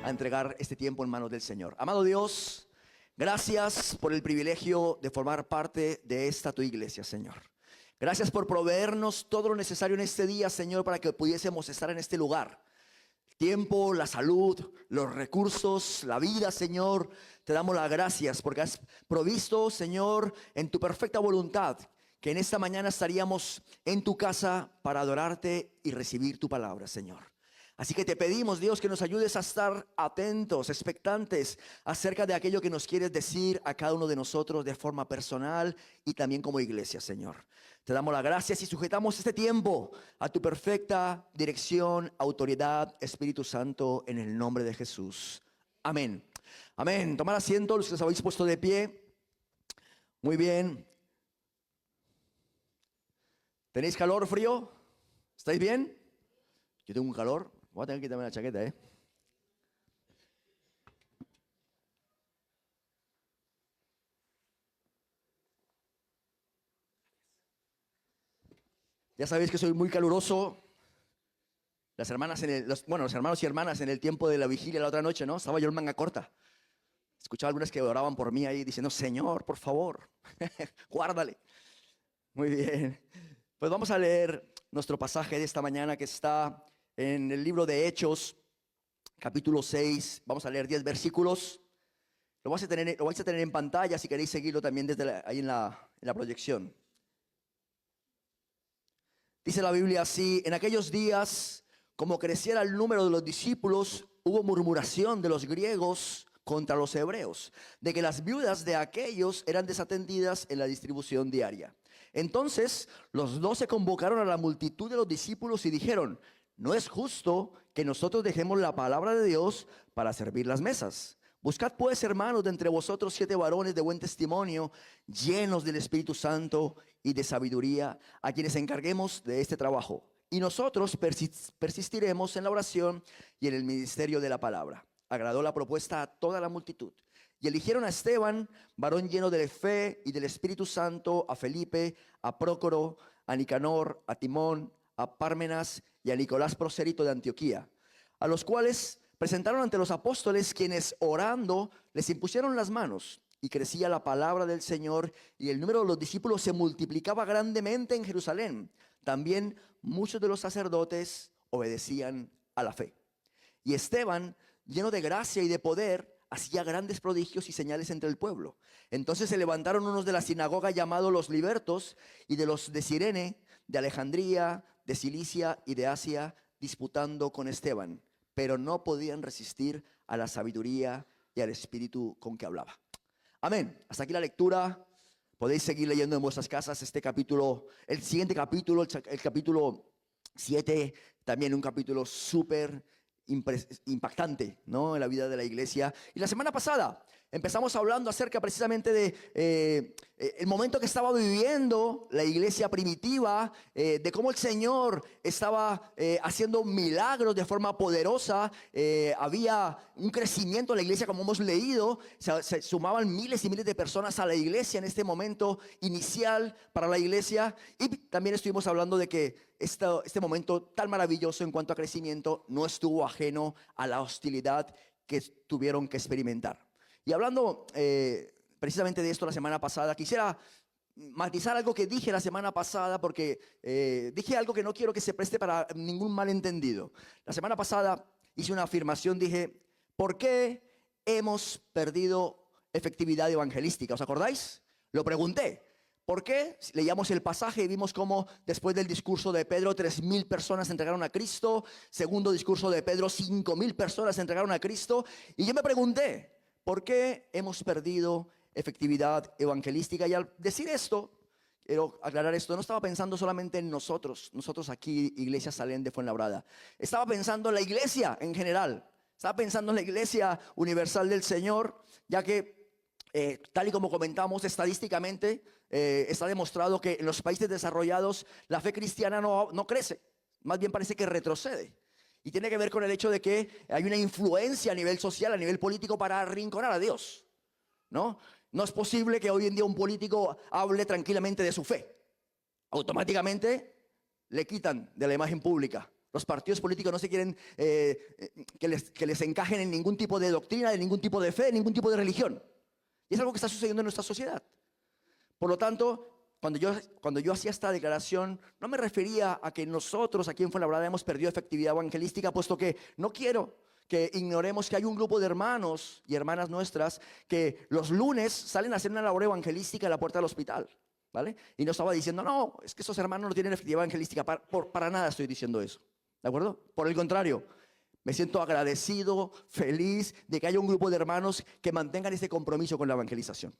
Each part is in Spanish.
a entregar este tiempo en manos del Señor. Amado Dios, gracias por el privilegio de formar parte de esta tu iglesia, Señor. Gracias por proveernos todo lo necesario en este día, Señor, para que pudiésemos estar en este lugar. El tiempo, la salud, los recursos, la vida, Señor. Te damos las gracias porque has provisto, Señor, en tu perfecta voluntad, que en esta mañana estaríamos en tu casa para adorarte y recibir tu palabra, Señor. Así que te pedimos, Dios, que nos ayudes a estar atentos, expectantes acerca de aquello que nos quieres decir a cada uno de nosotros de forma personal y también como iglesia, Señor. Te damos las gracias y sujetamos este tiempo a tu perfecta dirección, autoridad, Espíritu Santo, en el nombre de Jesús. Amén. Amén. Tomar asiento, los que os habéis puesto de pie. Muy bien. ¿Tenéis calor, frío? ¿Estáis bien? Yo tengo un calor. Voy a tener que quitarme la chaqueta, Ya sabéis que soy muy caluroso. Las hermanas los hermanos y hermanas en el tiempo de la vigilia la otra noche, ¿no? Estaba yo en manga corta. Escuchaba algunas que oraban por mí ahí diciendo, Señor, por favor, guárdale. Muy bien. Pues vamos a leer nuestro pasaje de esta mañana que está en el libro de Hechos, capítulo 6. Vamos a leer 10 versículos. Lo vais a tener en pantalla si queréis seguirlo también desde ahí en la proyección. Dice la Biblia así: en aquellos días, como creciera el número de los discípulos, hubo murmuración de los griegos contra los hebreos, de que las viudas de aquellos eran desatendidas en la distribución diaria. Entonces los 12 convocaron a la multitud de los discípulos y dijeron: no es justo que nosotros dejemos la palabra de Dios para servir las mesas. Buscad pues, hermanos, de entre vosotros 7 varones de buen testimonio, llenos del Espíritu Santo y de sabiduría, a quienes encarguemos de este trabajo. Y nosotros persistiremos en la oración y en el ministerio de la palabra. Agradó la propuesta a toda la multitud. Y eligieron a Esteban, varón lleno de fe y del Espíritu Santo, a Felipe, a Prócoro, a Nicanor, a Timón, a Pármenas y a Nicolás prosélito de Antioquía, a los cuales presentaron ante los apóstoles, quienes orando les impusieron las manos. Y crecía la palabra del Señor, y el número de los discípulos se multiplicaba grandemente en Jerusalén. También muchos de los sacerdotes obedecían a la fe. Y Esteban, lleno de gracia y de poder, hacía grandes prodigios y señales entre el pueblo. Entonces se levantaron unos de la sinagoga llamados los libertos, y de los de Cirene, de Alejandría, de Cilicia y de Asia, disputando con Esteban, pero no podían resistir a la sabiduría y al espíritu con que hablaba. Amén. Hasta aquí la lectura. Podéis seguir leyendo en vuestras casas este capítulo, el siguiente capítulo, el capítulo 7, también un capítulo súper impactante, ¿no?, en la vida de la iglesia. Y la semana pasada empezamos hablando acerca precisamente de el momento que estaba viviendo la iglesia primitiva, de cómo el Señor estaba haciendo milagros de forma poderosa. Había un crecimiento en la iglesia, como hemos leído. Se sumaban miles y miles de personas a la iglesia en este momento inicial para la iglesia. Y también estuvimos hablando de que este momento tan maravilloso en cuanto a crecimiento no estuvo ajeno a la hostilidad que tuvieron que experimentar. Y hablando precisamente de esto la semana pasada, quisiera matizar algo que dije la semana pasada, porque dije algo que no quiero que se preste para ningún malentendido. La semana pasada hice una afirmación, dije: ¿por qué hemos perdido efectividad evangelística? ¿Os acordáis? Lo pregunté. ¿Por qué? Leíamos el pasaje y vimos cómo después del discurso de Pedro 3,000 personas se entregaron a Cristo. Segundo discurso de Pedro, 5,000 personas se entregaron a Cristo. Y yo me pregunté: ¿por qué hemos perdido efectividad evangelística? Y al decir esto, quiero aclarar esto, no estaba pensando solamente en nosotros aquí, Iglesia Salem de Fuenlabrada. Estaba pensando en la iglesia en general. Estaba pensando en la iglesia universal del Señor, ya que tal y como comentamos, estadísticamente está demostrado que en los países desarrollados la fe cristiana no crece, más bien parece que retrocede. Y tiene que ver con el hecho de que hay una influencia a nivel social, a nivel político, para arrinconar a Dios, ¿no? No es posible que hoy en día un político hable tranquilamente de su fe. Automáticamente le quitan de la imagen pública Los partidos políticos no se quieren que les encajen en ningún tipo de doctrina, de ningún tipo de fe, de ningún tipo de religión. Y es algo que está sucediendo en nuestra sociedad. Por lo tanto, cuando yo hacía esta declaración, no me refería a que nosotros aquí en Fuenlabrada hemos perdido efectividad evangelística, puesto que no quiero que ignoremos que hay un grupo de hermanos y hermanas nuestras que los lunes salen a hacer una labor evangelística a la puerta del hospital, ¿vale? Y no estaba diciendo, no, es que esos hermanos no tienen efectividad evangelística. Para nada estoy diciendo eso, ¿de acuerdo? Por el contrario, me siento agradecido, feliz de que haya un grupo de hermanos que mantengan este compromiso con la evangelización,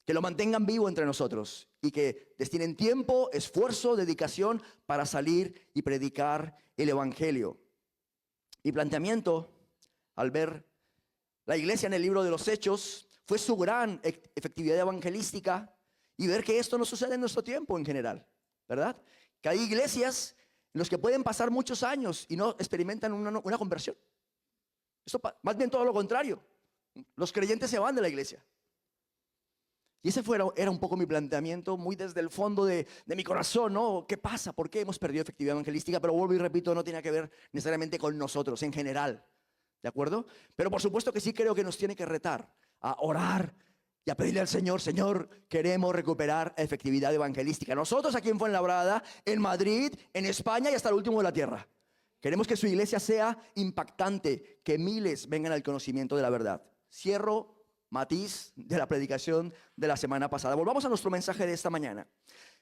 que lo mantengan vivo entre nosotros y que destinen tiempo, esfuerzo, dedicación para salir y predicar el evangelio. Mi planteamiento al ver la iglesia en el libro de los Hechos fue su gran efectividad evangelística y ver que esto no sucede en nuestro tiempo en general, ¿verdad? Que hay iglesias en las que pueden pasar muchos años y no experimentan una conversión. Esto más bien todo lo contrario. Los creyentes se van de la iglesia. Y ese era un poco mi planteamiento, muy desde el fondo de mi corazón, ¿no? ¿Qué pasa? ¿Por qué hemos perdido efectividad evangelística? Pero vuelvo y repito, no tiene que ver necesariamente con nosotros en general, ¿de acuerdo? Pero por supuesto que sí creo que nos tiene que retar a orar y a pedirle al Señor, Señor, queremos recuperar efectividad evangelística. Nosotros aquí en Fuenlabrada, en Madrid, en España y hasta el último de la tierra. Queremos que su iglesia sea impactante, que miles vengan al conocimiento de la verdad. Cierro matiz de la predicación de la semana pasada. Volvamos a nuestro mensaje de esta mañana.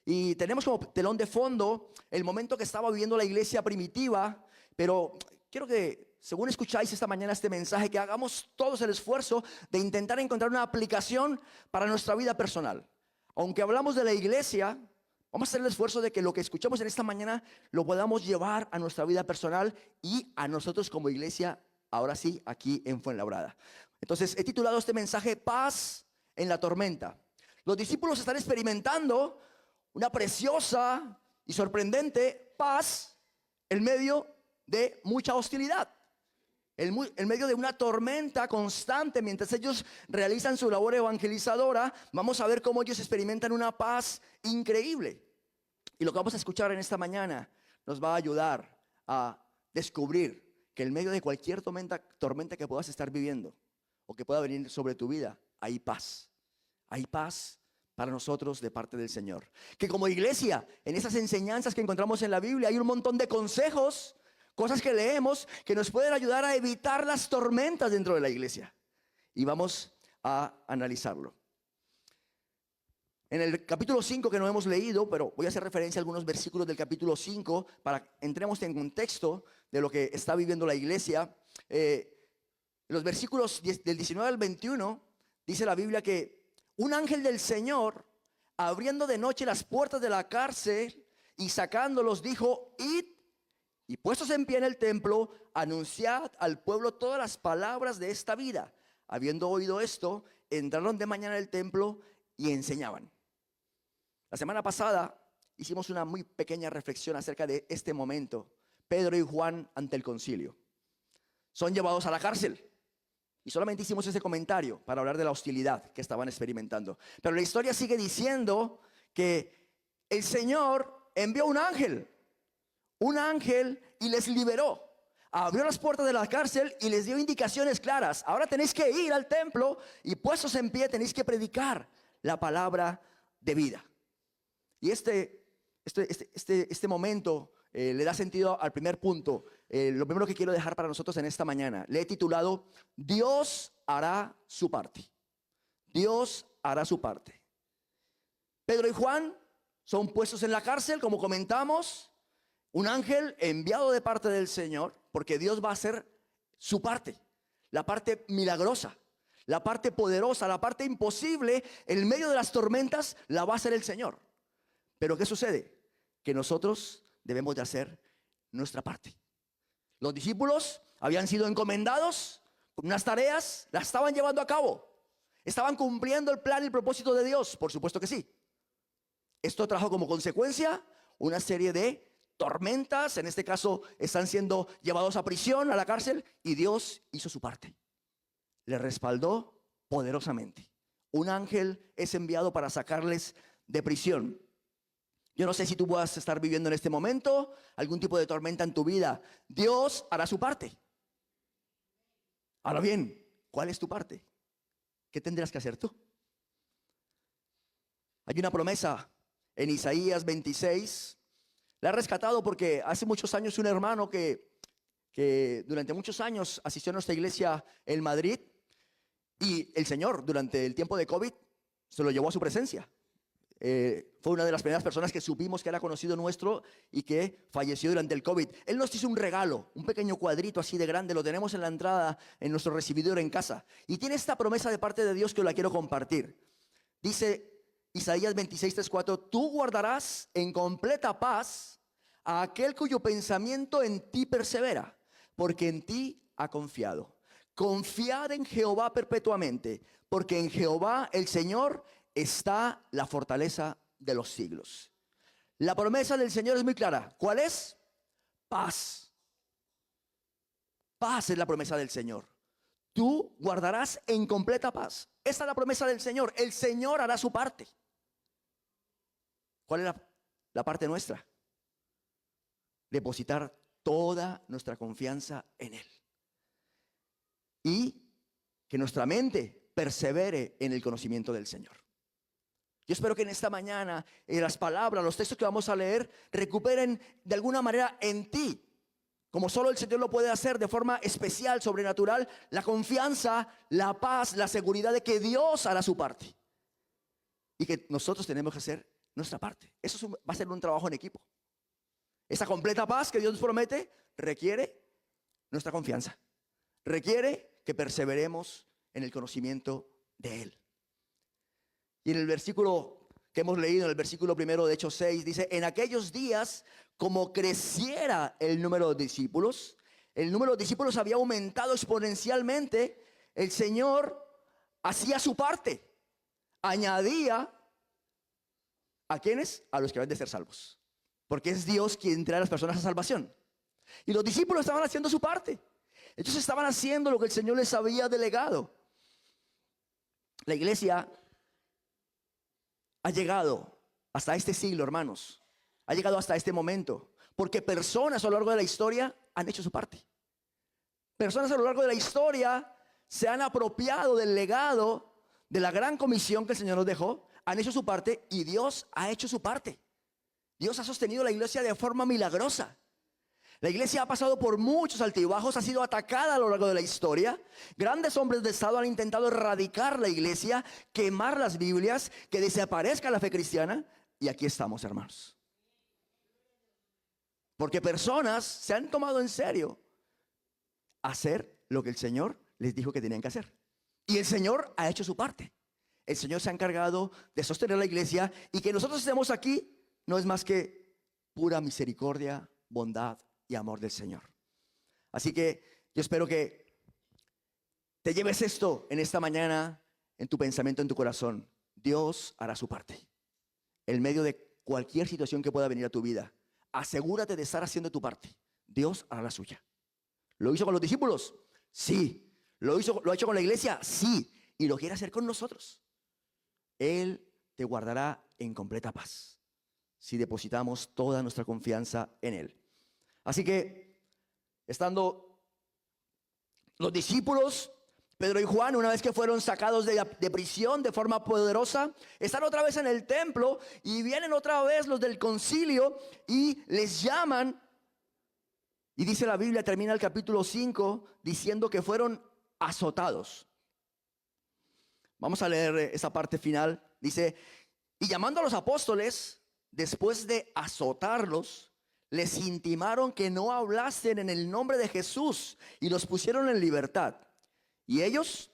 Y tenemos como telón de fondo el momento que estaba viviendo la iglesia primitiva, pero quiero que, según escucháis esta mañana este mensaje, que hagamos todos el esfuerzo de intentar encontrar una aplicación para nuestra vida personal. Aunque hablamos de la iglesia, vamos a hacer el esfuerzo de que lo que escuchamos en esta mañana lo podamos llevar a nuestra vida personal y a nosotros como iglesia, ahora sí, aquí en Fuenlabrada. Entonces he titulado este mensaje Paz en la tormenta. Los discípulos están experimentando una preciosa y sorprendente paz en medio de mucha hostilidad, en medio de una tormenta constante. Mientras ellos realizan su labor evangelizadora, vamos a ver cómo ellos experimentan una paz increíble. Y lo que vamos a escuchar en esta mañana nos va a ayudar a descubrir que en medio de cualquier tormenta que puedas estar viviendo o que pueda venir sobre tu vida, hay paz. Hay paz para nosotros de parte del Señor. Que como iglesia, en esas enseñanzas que encontramos en la Biblia, hay un montón de consejos, cosas que leemos que nos pueden ayudar a evitar las tormentas dentro de la iglesia. Y vamos a analizarlo. En el capítulo 5 que no hemos leído, pero voy a hacer referencia a algunos versículos del capítulo 5 para que entremos en contexto de lo que está viviendo la iglesia. Los versículos del 19 al 21 dice la Biblia que un ángel del Señor, abriendo de noche las puertas de la cárcel y sacándolos, dijo: id y puestos en pie en el templo, anunciad al pueblo todas las palabras de esta vida. Habiendo oído esto, entraron de mañana al templo y enseñaban. La semana pasada hicimos una muy pequeña reflexión acerca de este momento. Pedro y Juan ante el concilio son llevados a la cárcel. Y solamente hicimos ese comentario para hablar de la hostilidad que estaban experimentando. Pero la historia sigue diciendo que el Señor envió un ángel y les liberó. Abrió las puertas de la cárcel y les dio indicaciones claras. Ahora tenéis que ir al templo y puestos en pie tenéis que predicar la palabra de vida. Y este momento le da sentido al primer punto. Lo primero que quiero dejar para nosotros en esta mañana, le he titulado: Dios hará su parte. Dios hará su parte. Pedro y Juan son puestos en la cárcel, como comentamos. Un ángel enviado de parte del Señor, porque Dios va a hacer su parte, la parte milagrosa, la parte poderosa, la parte imposible. En medio de las tormentas la va a hacer el Señor. Pero ¿qué sucede? Que nosotros debemos de hacer nuestra parte. Los discípulos habían sido encomendados con unas tareas, las estaban llevando a cabo. ¿Estaban cumpliendo el plan y el propósito de Dios? Por supuesto que sí. Esto trajo como consecuencia una serie de tormentas. En este caso están siendo llevados a prisión, a la cárcel, y Dios hizo su parte. Les respaldó poderosamente. Un ángel es enviado para sacarles de prisión. Yo no sé si tú puedas estar viviendo en este momento algún tipo de tormenta en tu vida. Dios hará su parte. Ahora bien, ¿cuál es tu parte? ¿Qué tendrás que hacer tú? Hay una promesa en Isaías 26. La he rescatado porque hace muchos años un hermano que durante muchos años asistió a nuestra iglesia en Madrid, y el Señor durante el tiempo de COVID se lo llevó a su presencia. Fue una de las primeras personas que supimos que era conocido nuestro y que falleció durante el COVID. Él nos hizo un regalo, un pequeño cuadrito así de grande, lo tenemos en la entrada en nuestro recibidor en casa. Y tiene esta promesa de parte de Dios que la quiero compartir. Dice Isaías 26, 3, 4, tú guardarás en completa paz a aquel cuyo pensamiento en ti persevera, porque en ti ha confiado. Confiad en Jehová perpetuamente, porque en Jehová el Señor está la fortaleza de los siglos. La promesa del Señor es muy clara. ¿Cuál es? Paz. Paz es la promesa del Señor. Tú guardarás en completa paz. Esta es la promesa del Señor. El Señor hará su parte. ¿Cuál es la parte nuestra? Depositar toda nuestra confianza en Él. Y que nuestra mente persevere en el conocimiento del Señor. Yo espero que en esta mañana las palabras, los textos que vamos a leer, recuperen de alguna manera en ti, como solo el Señor lo puede hacer de forma especial, sobrenatural, la confianza, la paz, la seguridad de que Dios hará su parte. Y que nosotros tenemos que hacer nuestra parte. Eso va a ser un trabajo en equipo. Esa completa paz que Dios nos promete requiere nuestra confianza. Requiere que perseveremos en el conocimiento de Él. Y en el versículo que hemos leído, en el versículo primero de Hechos 6, dice, en aquellos días, como creciera el número de discípulos, el número de discípulos había aumentado exponencialmente, el Señor hacía su parte, añadía ¿a quiénes? A los que habían de ser salvos, porque es Dios quien trae a las personas a salvación. Y los discípulos estaban haciendo su parte. Ellos estaban haciendo lo que el Señor les había delegado. La iglesia ha llegado hasta este siglo, hermanos. Ha llegado hasta este momento, porque personas a lo largo de la historia han hecho su parte. Personas a lo largo de la historia se han apropiado del legado de la gran comisión que el Señor nos dejó, han hecho su parte y Dios ha hecho su parte. Dios ha sostenido la iglesia de forma milagrosa. La iglesia ha pasado por muchos altibajos, ha sido atacada a lo largo de la historia. Grandes hombres de Estado han intentado erradicar la iglesia, quemar las Biblias, que desaparezca la fe cristiana. Y aquí estamos, hermanos. Porque personas se han tomado en serio hacer lo que el Señor les dijo que tenían que hacer. Y el Señor ha hecho su parte. El Señor se ha encargado de sostener la iglesia, y que nosotros estemos aquí no es más que pura misericordia, bondad y amor del Señor. Así que yo espero que te lleves esto en esta mañana, en tu pensamiento, en tu corazón. Dios hará su parte. En medio de cualquier situación que pueda venir a tu vida, asegúrate de estar haciendo tu parte. Dios hará la suya. ¿Lo hizo con los discípulos? Sí. ¿Lo ha hecho con la iglesia? Sí. Y lo quiere hacer con nosotros. Él te guardará en completa paz si depositamos toda nuestra confianza en Él. Así que, estando los discípulos, Pedro y Juan, una vez que fueron sacados de prisión de forma poderosa, están otra vez en el templo, y vienen otra vez los del concilio y les llaman. Y dice la Biblia, termina el capítulo 5 diciendo que fueron azotados. Vamos a leer esa parte final. Dice, y llamando a los apóstoles, después de azotarlos, les intimaron que no hablasen en el nombre de Jesús, y los pusieron en libertad. Y ellos,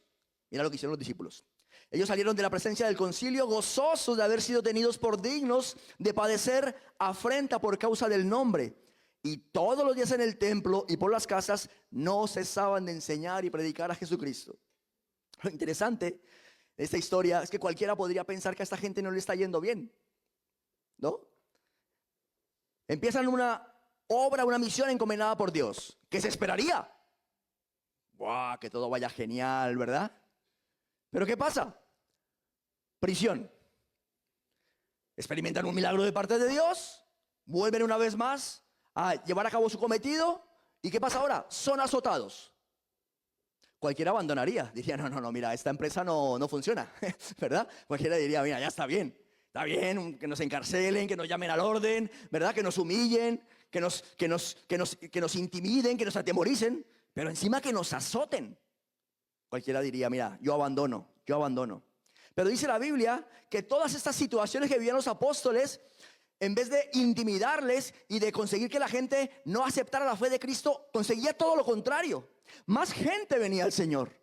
mira lo que hicieron los discípulos. Ellos salieron de la presencia del concilio gozosos de haber sido tenidos por dignos de padecer afrenta por causa del nombre. Y todos los días en el templo y por las casas no cesaban de enseñar y predicar a Jesucristo. Lo interesante de esta historia es que cualquiera podría pensar que a esta gente no le está yendo bien, ¿no? Empiezan una obra, una misión encomendada por Dios. ¿Qué se esperaría? ¡Wow! Que todo vaya genial, ¿verdad? Pero ¿qué pasa? Prisión. experimentan un milagro de parte de Dios, vuelven una vez más a llevar a cabo su cometido. ¿Y qué pasa ahora? Son azotados. Cualquiera abandonaría, diría, no, mira, esta empresa no funciona, ¿verdad? Cualquiera diría, mira, ya está bien que nos encarcelen, que nos llamen al orden, ¿verdad? Que nos humillen, que nos intimiden, que nos atemoricen, pero encima que nos azoten. Cualquiera diría, mira, yo abandono. Pero dice la Biblia que todas estas situaciones que vivían los apóstoles, en vez de intimidarles y de conseguir que la gente no aceptara la fe de Cristo, conseguía todo lo contrario. Más gente venía al Señor.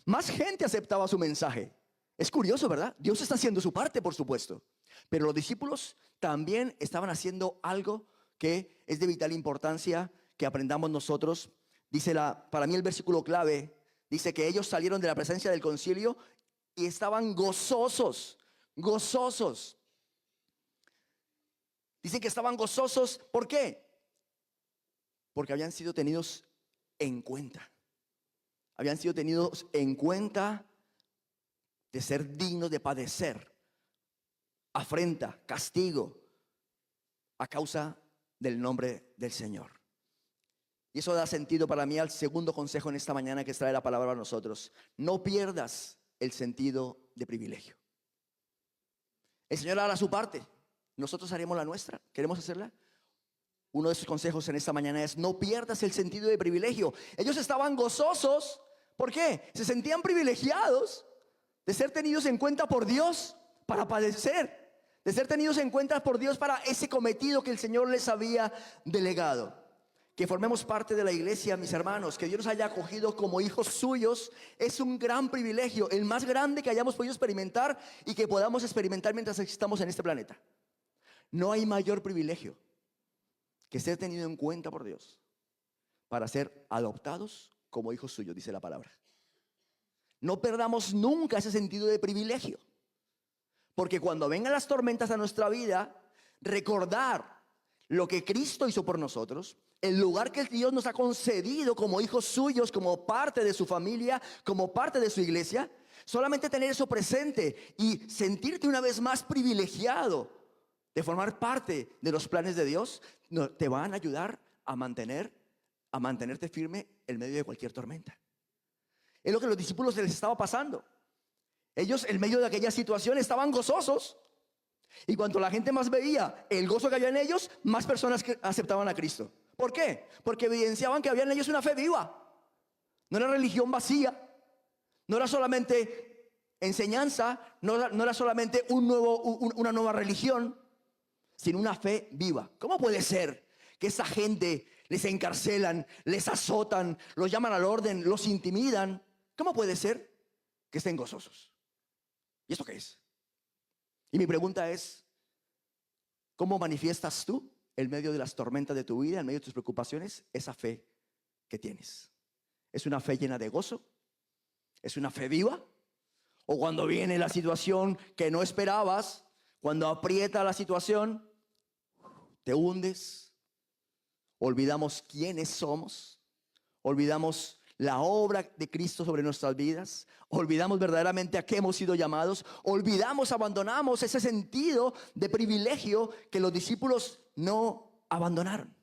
Más gente aceptaba su mensaje. Es curioso, ¿verdad? Dios está haciendo su parte, por supuesto. Pero los discípulos también estaban haciendo algo que es de vital importancia que aprendamos nosotros. Dice para mí el versículo clave, dice que ellos salieron de la presencia del concilio y estaban gozosos. Dicen que estaban gozosos, ¿por qué? Porque habían sido tenidos en cuenta. Habían sido tenidos en cuenta de ser dignos de padecer afrenta, castigo a causa del nombre del Señor. Y eso da sentido para mí al segundo consejo en esta mañana que trae la palabra a nosotros. No pierdas el sentido de privilegio. El Señor hará su parte, nosotros haremos la nuestra. ¿Queremos hacerla? Uno de sus consejos en esta mañana es: no pierdas el sentido de privilegio. Ellos estaban gozosos. ¿Por qué? Se sentían privilegiados de ser tenidos en cuenta por Dios para padecer, de ser tenidos en cuenta por Dios para ese cometido que el Señor les había delegado. Que formemos parte de la iglesia, mis hermanos, que Dios nos haya acogido como hijos suyos, es un gran privilegio, el más grande que hayamos podido experimentar y que podamos experimentar mientras existamos en este planeta. No hay mayor privilegio que ser tenido en cuenta por Dios para ser adoptados como hijos suyos, dice la palabra. No perdamos nunca ese sentido de privilegio, porque cuando vengan las tormentas a nuestra vida, recordar lo que Cristo hizo por nosotros, el lugar que Dios nos ha concedido como hijos suyos, como parte de su familia, como parte de su iglesia. Solamente tener eso presente y sentirte una vez más privilegiado de formar parte de los planes de Dios, te van a ayudar a mantenerte firme en medio de cualquier tormenta. Es lo que a los discípulos les estaba pasando. Ellos, en medio de aquella situación, estaban gozosos. Y cuanto la gente más veía el gozo que había en ellos, más personas que aceptaban a Cristo. ¿Por qué? Porque evidenciaban que había en ellos una fe viva. No era religión vacía. No era solamente enseñanza. No era solamente una nueva religión, sino una fe viva. ¿Cómo puede ser que esa gente les encarcelan, les azotan, los llaman al orden, los intimidan? ¿Cómo puede ser que estén gozosos? ¿Y esto qué es? Y mi pregunta es: ¿cómo manifiestas tú en medio de las tormentas de tu vida, en medio de tus preocupaciones, esa fe que tienes? ¿Es una fe llena de gozo? ¿Es una fe viva? ¿O cuando viene la situación que no esperabas, cuando aprieta la situación, te hundes? Olvidamos quiénes somos, olvidamos la obra de Cristo sobre nuestras vidas, olvidamos verdaderamente a qué hemos sido llamados, abandonamos ese sentido de privilegio que los discípulos no abandonaron.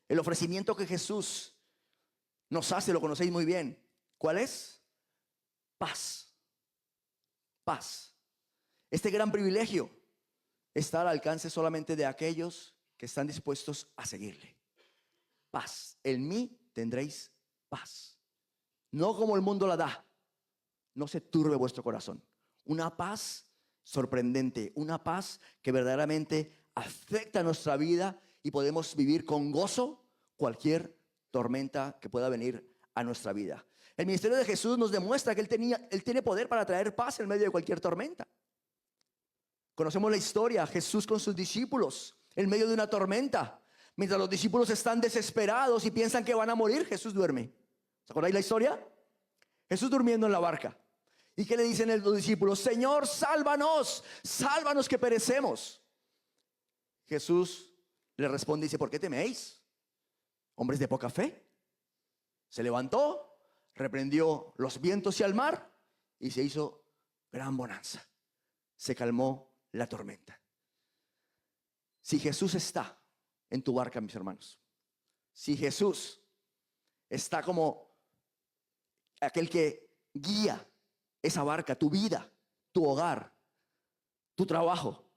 El ofrecimiento que Jesús nos hace, lo conocéis muy bien. ¿Cuál es? Paz. Paz. Este gran privilegio está al alcance solamente de aquellos que están dispuestos a seguirle. Paz. En mí tendréis paz. No como el mundo la da. No se turbe vuestro corazón. Una paz sorprendente. Una paz que verdaderamente afecta nuestra vida y podemos vivir con gozo cualquier tormenta que pueda venir a nuestra vida. El ministerio de Jesús nos demuestra que Él tiene poder para traer paz en medio de cualquier tormenta. Conocemos la historia. Jesús con sus discípulos en medio de una tormenta. Mientras los discípulos están desesperados y piensan que van a morir, Jesús duerme. ¿Se acordáis la historia? Jesús durmiendo en la barca. ¿Y qué le dicen los discípulos? Señor, sálvanos, sálvanos que perecemos. Jesús le responde y dice: ¿por qué teméis, hombres de poca fe? Se levantó, reprendió los vientos y al mar y se hizo gran bonanza. se calmó la tormenta. Si Jesús está en tu barca, mis hermanos, si Jesús está como aquel que guía esa barca, tu vida, tu hogar, tu trabajo,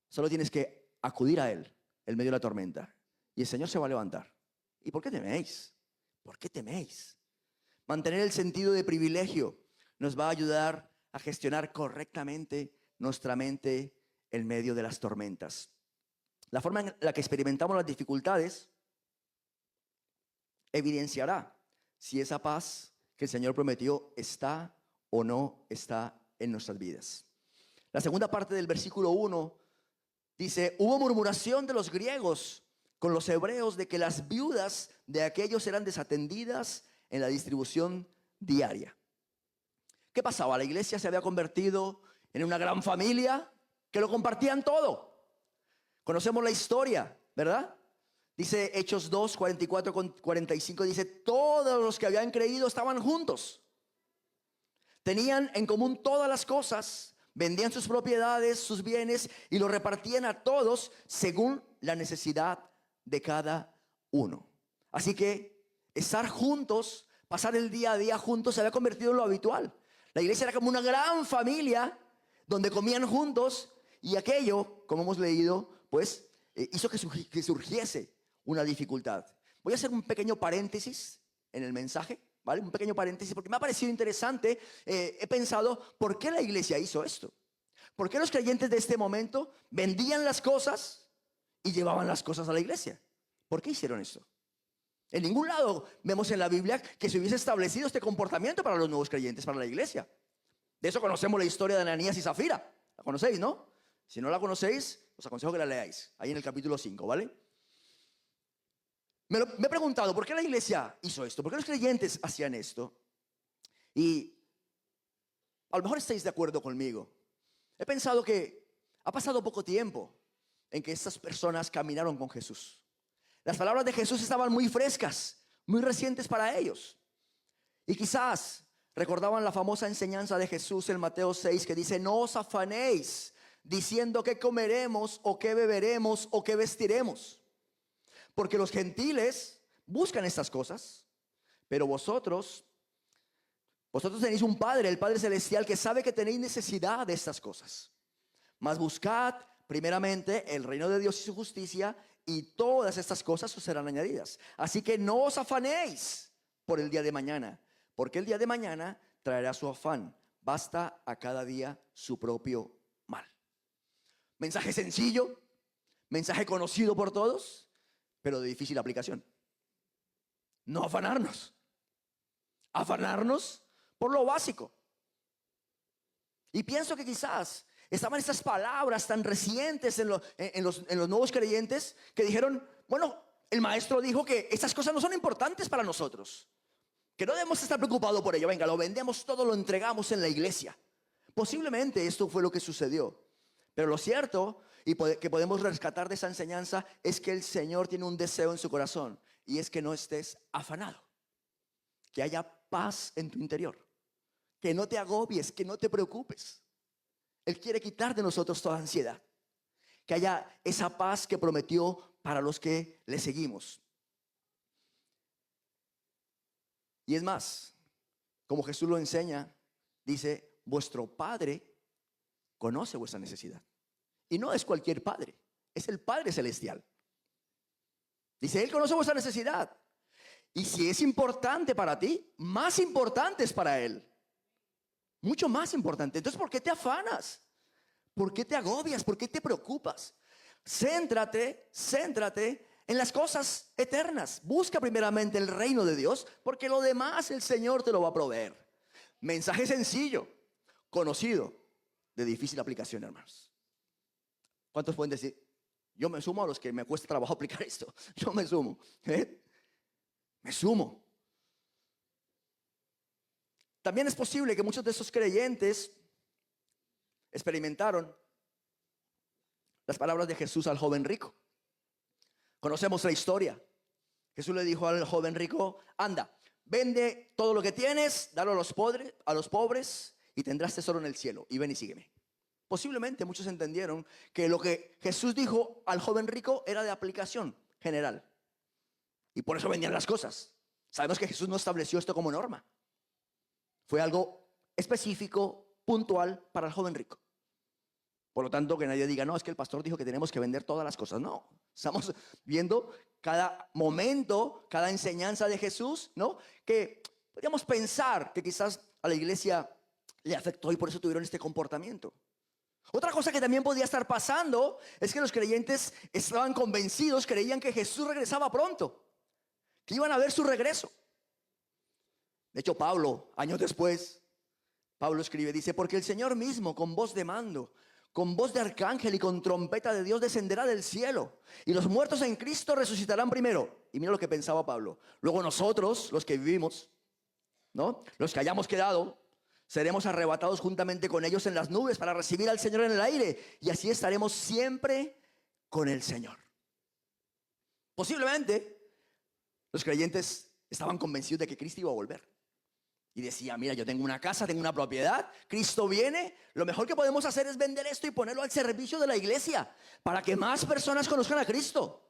solo tienes que acudir a Él en medio de la tormenta y el Señor se va a levantar. ¿Y por qué teméis? ¿Por qué teméis? Mantener el sentido de privilegio nos va a ayudar a gestionar correctamente nuestra mente en medio de las tormentas. La forma en la que experimentamos las dificultades evidenciará si esa paz que el Señor prometió está o no está en nuestras vidas. La segunda parte del versículo 1 dice: hubo murmuración de los griegos con los hebreos de que las viudas de aquellos eran desatendidas en la distribución diaria. ¿Qué pasaba? La iglesia se había convertido en una gran familia que lo compartían todo. Conocemos la historia, ¿verdad? Dice Hechos 2, 44 con 45, dice: todos los que habían creído estaban juntos. Tenían en común todas las cosas, vendían sus propiedades, sus bienes y los repartían a todos según la necesidad de cada uno. Así que estar juntos, pasar el día a día juntos, se había convertido en lo habitual. La iglesia era como una gran familia donde comían juntos, y aquello, como hemos leído, pues hizo que surgiese una dificultad. Voy a hacer un pequeño paréntesis en el mensaje, ¿vale? Un pequeño paréntesis porque me ha parecido interesante. He pensado, ¿por qué la iglesia hizo esto? ¿Por qué los creyentes de este momento vendían las cosas y llevaban las cosas a la iglesia? ¿Por qué hicieron esto? En ningún lado vemos en la Biblia que se hubiese establecido este comportamiento para los nuevos creyentes, para la iglesia. De eso conocemos la historia de Ananías y Zafira. ¿La conocéis, no? Si no la conocéis, os aconsejo que la leáis, ahí en el capítulo 5, ¿vale? Me he preguntado, ¿por qué la iglesia hizo esto? ¿Por qué los creyentes hacían esto? Y a lo mejor estáis de acuerdo conmigo. He pensado que ha pasado poco tiempo en que estas personas caminaron con Jesús. Las palabras de Jesús estaban muy frescas, muy recientes para ellos. Y quizás recordaban la famosa enseñanza de Jesús en Mateo 6 que dice: no os afanéis diciendo qué comeremos o qué beberemos o qué vestiremos. Porque los gentiles buscan estas cosas, pero vosotros tenéis un Padre, el Padre Celestial, que sabe que tenéis necesidad de estas cosas. Mas buscad primeramente el reino de Dios y su justicia, y todas estas cosas os serán añadidas. Así que no os afanéis por el día de mañana, porque el día de mañana traerá su afán. Basta a cada día su propio mal. Mensaje sencillo, mensaje conocido por todos, pero de difícil aplicación. No afanarnos. Afanarnos por lo básico. Y pienso que quizás estaban estas palabras tan recientes en los nuevos creyentes que dijeron: bueno, el maestro dijo que estas cosas no son importantes para nosotros, que no debemos estar preocupados por ello. Venga, lo vendemos todo, lo entregamos en la iglesia. Posiblemente esto fue lo que sucedió. Pero lo cierto y que podemos rescatar de esa enseñanza es que el Señor tiene un deseo en su corazón, y es que no estés afanado, que haya paz en tu interior, que no te agobies, que no te preocupes. Él quiere quitar de nosotros toda ansiedad, que haya esa paz que prometió para los que le seguimos. Y es más, como Jesús lo enseña, dice: vuestro Padre conoce vuestra necesidad. Y no es cualquier Padre, es el Padre Celestial. Dice: Él conoce vuestra necesidad. Y si es importante para ti, más importante es para Él. Mucho más importante. Entonces, ¿por qué te afanas? ¿Por qué te agobias? ¿Por qué te preocupas? Céntrate en las cosas eternas. Busca primeramente el reino de Dios, porque lo demás el Señor te lo va a proveer. Mensaje sencillo, conocido, de difícil aplicación, hermanos. ¿Cuántos pueden decir: yo me sumo a los que me cuesta trabajo aplicar esto? Yo me sumo, me sumo. También es posible que muchos de esos creyentes experimentaron las palabras de Jesús al joven rico. Conocemos la historia. Jesús le dijo al joven rico: anda, vende todo lo que tienes, dalo a los pobres y tendrás tesoro en el cielo, y ven y sígueme. Posiblemente muchos entendieron que lo que Jesús dijo al joven rico era de aplicación general. Y por eso vendían las cosas. Sabemos que Jesús no estableció esto como norma. Fue algo específico, puntual para el joven rico. Por lo tanto, que nadie diga, no, es que el pastor dijo que tenemos que vender todas las cosas. No, estamos viendo cada momento, cada enseñanza de Jesús, ¿no? Que podríamos pensar que quizás a la iglesia le afectó y por eso tuvieron este comportamiento. Otra cosa que también podía estar pasando es que los creyentes estaban convencidos, creían que Jesús regresaba pronto, que iban a ver su regreso. De hecho, Pablo, años después, Pablo escribe, dice, porque el Señor mismo con voz de mando, con voz de arcángel y con trompeta de Dios descenderá del cielo, y los muertos en Cristo resucitarán primero. Y mira lo que pensaba Pablo. Luego nosotros, los que vivimos, ¿no? Los que hayamos quedado, seremos arrebatados juntamente con ellos en las nubes para recibir al Señor en el aire, y así estaremos siempre con el Señor. Posiblemente los creyentes estaban convencidos de que Cristo iba a volver. Y decía, mira, yo tengo una casa, tengo una propiedad, Cristo viene, lo mejor que podemos hacer es vender esto y ponerlo al servicio de la iglesia para que más personas conozcan a Cristo.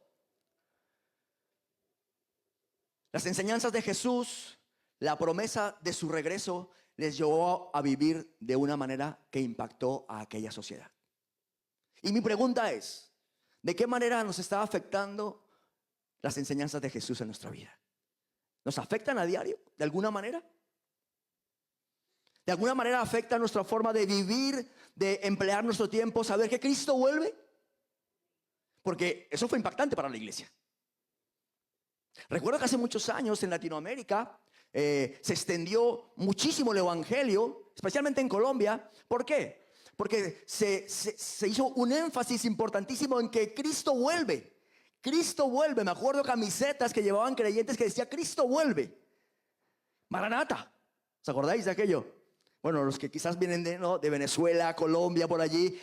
Las enseñanzas de Jesús, la promesa de su regreso, les llevó a vivir de una manera que impactó a aquella sociedad. Y mi pregunta es, ¿de qué manera nos está afectando las enseñanzas de Jesús en nuestra vida? ¿Nos afectan a diario de alguna manera? ¿De alguna manera afecta nuestra forma de vivir, de emplear nuestro tiempo, saber que Cristo vuelve? Porque eso fue impactante para la iglesia. Recuerdo que hace muchos años en Latinoamérica se extendió muchísimo el evangelio, especialmente en Colombia. ¿Por qué? Porque se hizo un énfasis importantísimo en que Cristo vuelve. Cristo vuelve. Me acuerdo camisetas que llevaban creyentes que decía Cristo vuelve. Maranata. ¿Os acordáis de aquello? Bueno, los que quizás vienen de Venezuela, Colombia, por allí.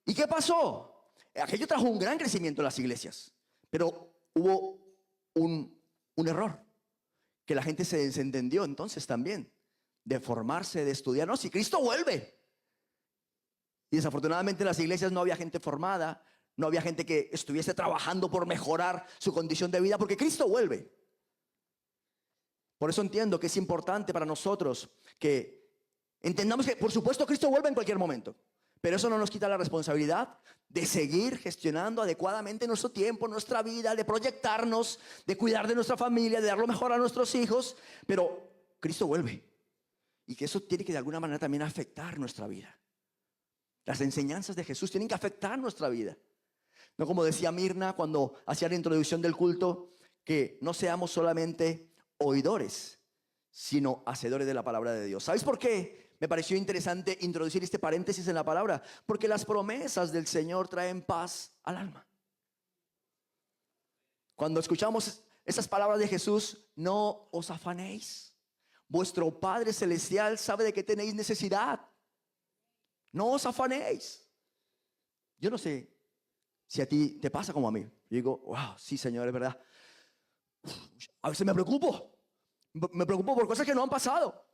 ¿Y qué pasó? Aquello trajo un gran crecimiento en las iglesias. Pero hubo un error. Que la gente se desentendió entonces también. De formarse, de estudiar. No, si Cristo vuelve. Y desafortunadamente en las iglesias no había gente formada. No había gente que estuviese trabajando por mejorar su condición de vida. Porque Cristo vuelve. Por eso entiendo que es importante para nosotros que entendamos que, por supuesto, Cristo vuelve en cualquier momento. Pero eso no nos quita la responsabilidad de seguir gestionando adecuadamente nuestro tiempo, nuestra vida, de proyectarnos, de cuidar de nuestra familia, de dar lo mejor a nuestros hijos. Pero Cristo vuelve. Y que eso tiene que de alguna manera también afectar nuestra vida. Las enseñanzas de Jesús tienen que afectar nuestra vida. No como decía Mirna cuando hacía la introducción del culto, que no seamos solamente oidores, sino hacedores de la palabra de Dios. ¿Sabes por qué? Me pareció interesante introducir este paréntesis en la palabra, porque las promesas del Señor traen paz al alma. Cuando escuchamos esas palabras de Jesús, no os afanéis. Vuestro Padre Celestial sabe de qué tenéis necesidad. No os afanéis. Yo no sé si a ti te pasa como a mí. Yo digo, wow, sí, Señor, es verdad. A veces me preocupo. Me preocupo por cosas que no han pasado.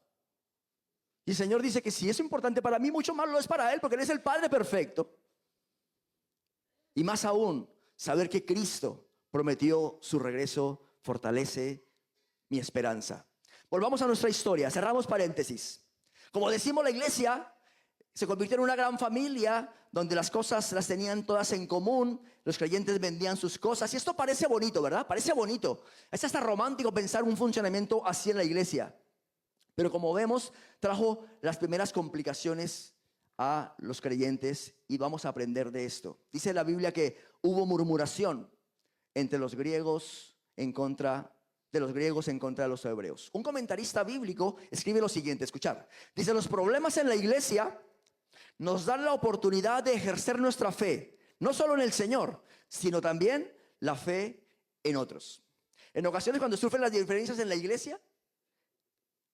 Y el Señor dice que si es importante para mí, mucho más lo es para Él, porque Él es el Padre perfecto. Y más aún, saber que Cristo prometió su regreso fortalece mi esperanza. Volvamos a nuestra historia, cerramos paréntesis. Como decimos, la iglesia se convirtió en una gran familia donde las cosas las tenían todas en común. Los creyentes vendían sus cosas. Y esto parece bonito, ¿verdad? Parece bonito. Es hasta romántico pensar un funcionamiento así en la iglesia. Pero como vemos, trajo las primeras complicaciones a los creyentes y vamos a aprender de esto. Dice la Biblia que hubo murmuración entre los griegos en contra de los hebreos. Un comentarista bíblico escribe lo siguiente, escuchar. Dice, los problemas en la iglesia nos dan la oportunidad de ejercer nuestra fe, no solo en el Señor, sino también la fe en otros. En ocasiones cuando surgen las diferencias en la iglesia,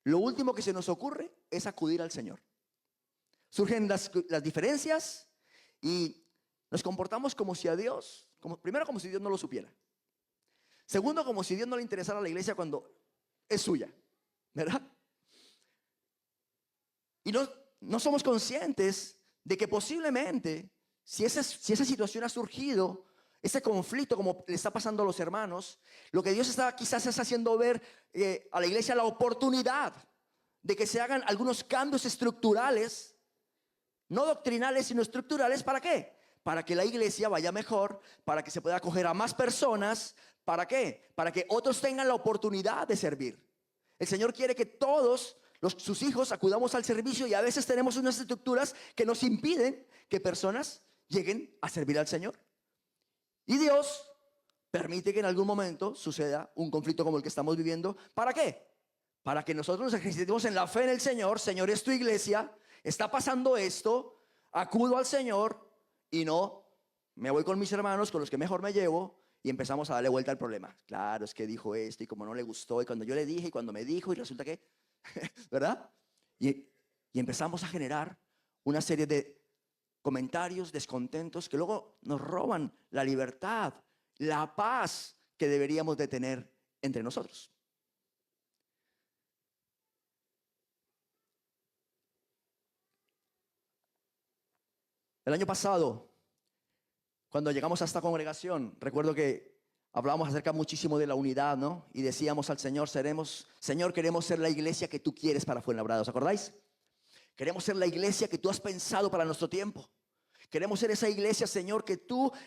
lo último que se nos ocurre es acudir al Señor. Surgen las diferencias y nos comportamos como si a Dios, primero como si Dios no lo supiera. Segundo, como si Dios no le interesara a la iglesia cuando es suya, ¿verdad? Y no somos conscientes de que posiblemente, si esa situación ha surgido, ese conflicto como le está pasando a los hermanos, lo que Dios está quizás es haciendo ver a la iglesia la oportunidad de que se hagan algunos cambios estructurales, no doctrinales, sino estructurales. ¿Para qué? Para que la iglesia vaya mejor, para que se pueda acoger a más personas. ¿Para qué? Para que otros tengan la oportunidad de servir. El Señor quiere que todos sus hijos acudamos al servicio, y a veces tenemos unas estructuras que nos impiden que personas lleguen a servir al Señor. Y Dios permite que en algún momento suceda un conflicto como el que estamos viviendo. ¿Para qué? Para que nosotros nos ejercitemos en la fe en el Señor. Señor, es tu iglesia, está pasando esto, acudo al Señor y no me voy con mis hermanos, con los que mejor me llevo, y empezamos a darle vuelta al problema. Claro, es que dijo esto y como no le gustó, y cuando yo le dije y cuando me dijo y resulta que, ¿verdad? Y empezamos a generar una serie de comentarios descontentos que luego nos roban la libertad, la paz que deberíamos de tener entre nosotros. El año pasado, cuando llegamos a esta congregación, recuerdo que hablábamos acerca muchísimo de la unidad, ¿no? Y decíamos al Señor, Señor, queremos ser la iglesia que tú quieres para Fuenlabrada. ¿Os acordáis? Queremos ser la iglesia que tú has pensado para nuestro tiempo. Queremos ser esa iglesia, Señor,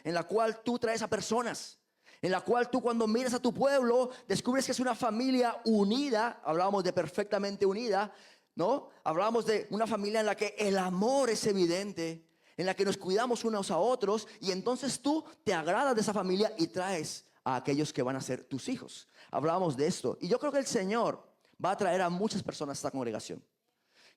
en la cual tú traes a personas, en la cual tú, cuando miras a tu pueblo, descubres que es una familia unida. Hablábamos de perfectamente unida, ¿no? Hablábamos de una familia en la que el amor es evidente, en la que nos cuidamos unos a otros, y entonces tú te agradas de esa familia y traes a aquellos que van a ser tus hijos. Hablábamos de esto, y yo creo que el Señor va a traer a muchas personas a esta congregación.